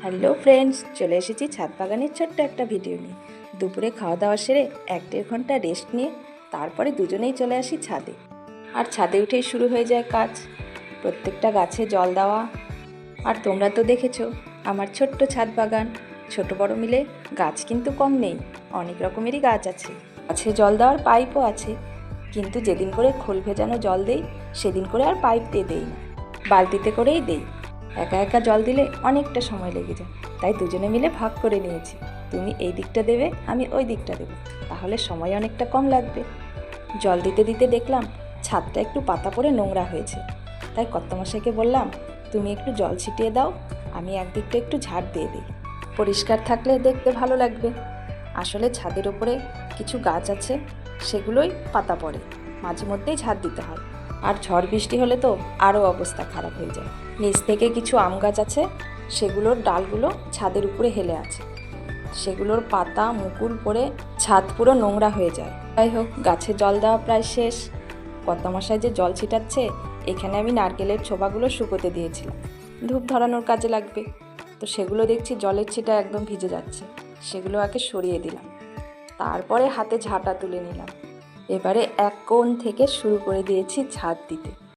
Hello friends, চলে এসেছি ছাদ বাগানের ছোট্ট একটা ভিডিও নিয়ে। দুপুরে খাওয়া দাওয়া সেরে 1-1.5 ঘন্টা রেস্ট নিয়ে তারপরে দুজনেই চলে আসি ছাদে। আর ছাদে উঠেই শুরু হয়ে যায় কাজ, প্রত্যেকটা গাছে জল দেওয়া। আর তোমরা তো দেখেছো আমার ছোট্ট ছাদ বাগান, ছোট বড় মিলে গাছ কিন্তু কম নেই, অনেক রকমেরই গাছ আছে। গাছে জল দেওয়ার পাইপও আছে, কিন্তু যেদিন করে খোল ভেজানো জল দেই সেদিন করে আর পাইপ দিয়ে দেই না, বালতিতে করেই দেই। একা একা জল দিলে অনেকটা সময় লেগে যায়, তাই দুজনে মিলে ভাগ করে নিয়েছি। তুমি এই দিকটা দেবে, আমি ওই দিকটা দেবো, তাহলে সময় অনেকটা কম লাগবে। জল দিতে দিতে দেখলাম ছাদটা একটু পাতা পড়ে নোংরা হয়েছে, তাই কর্তামশাইকে বললাম তুমি একটু জল ছিটিয়ে দাও, আমি একদিকটা একটু ঝাড় দিয়ে দিই, পরিষ্কার থাকলে দেখতে ভালো লাগবে। আসলে ছাদের ওপরে কিছু গাছ আছে, সেগুলোই পাতা পড়ে, মাঝে মধ্যেই ঝাড় দিতে হয়। আর ঝড় বৃষ্টি হলে তো আরও অবস্থা খারাপ হয়ে যায়। নিচ থেকে কিছু আম গাছ আছে, সেগুলোর ডালগুলো ছাদের উপরে হেলে আছে, সেগুলোর পাতা মুকুল পড়ে ছাদ পুরো নোংরা হয়ে যায়। যাই হোক, গাছে জল দেওয়া প্রায় শেষ। কর্তামশাই যে জল ছিটাচ্ছে, এখানে আমি নারকেলের ছোবাগুলো শুকোতে দিয়েছিলাম, ধূপ ধরানোর কাজে লাগবে। তো সেগুলো দেখছি জলের ছিটা একদম ভিজে যাচ্ছে, সেগুলো আগে সরিয়ে দিলাম, তারপরে হাতে ঝাঁটা তুলে নিলাম। এবারে এক কোণ থেকে শুরু করে দিয়েছি ঝাঁট দিতে।